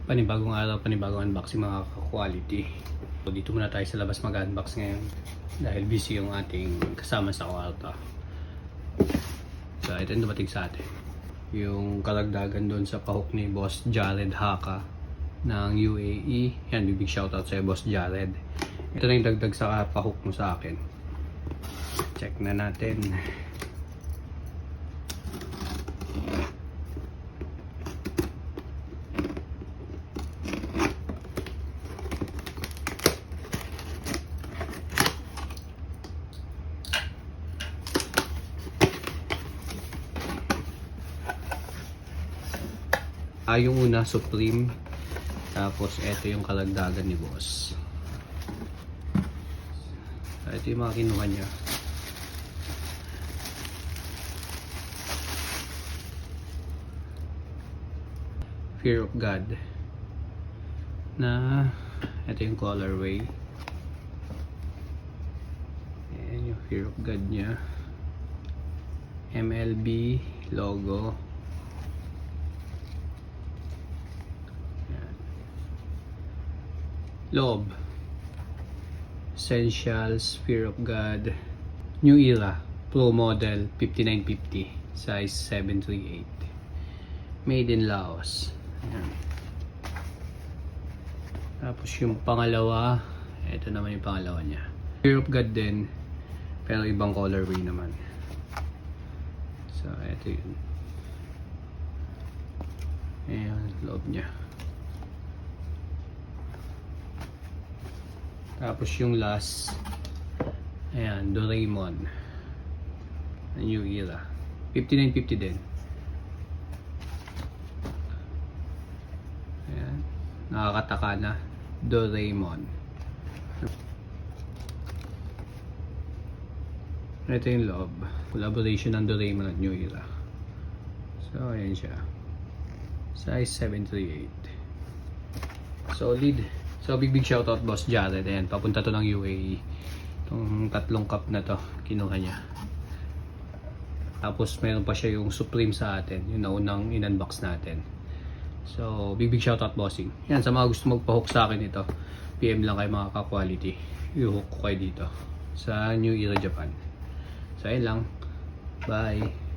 Panibagong araw, panibagong unboxing mga ka-quality. So, dito muna tayo sa labas mag-unbox ngayon dahil busy yung ating kasama sa kwarto. So ito yung dumating sa atin, yung kalagdagan doon sa pahok ni Boss Jared Haka ng UAE. Yan, big shoutout sa Boss Jared. Ito na yung dagdag sa pahok mo sa akin. Check na natin. Yung una, Supreme. Tapos, ito yung kalagdagan ni Boss. Ito yung mga kinuha niya. Fear of God. Na, ito yung colorway. Ayan yung Fear of God niya. MLB logo. Loob, Essentials, Fear of God, New Era, Pro Model 5950, size 738, made in Laos. Ayan. Tapos yung pangalawa, ito naman yung pangalawa niya. Fear of God din, pero ibang colorway naman. So, ito yun. Ayan, loob niya. Tapos yung last, ayan, Doraemon, New Era, 5950 din. Ayan, nakakataka na, Doraemon. Ito yung loob, collaboration ng Doraemon at New Era. So ayan siya, size 738, solid. So big shoutout Boss Jared. Ayan, papunta to ng UAE. Itong tatlong cup na to kinuha niya. Tapos meron pa siya yung Supreme sa atin, yung naunang in-unbox natin. So big shoutout bossing. Yan, sa mga gusto magpa-hook sa akin ito, PM lang kayo mga ka-quality. I-hook ko kayo dito sa New Era Japan. So ayun lang. Bye.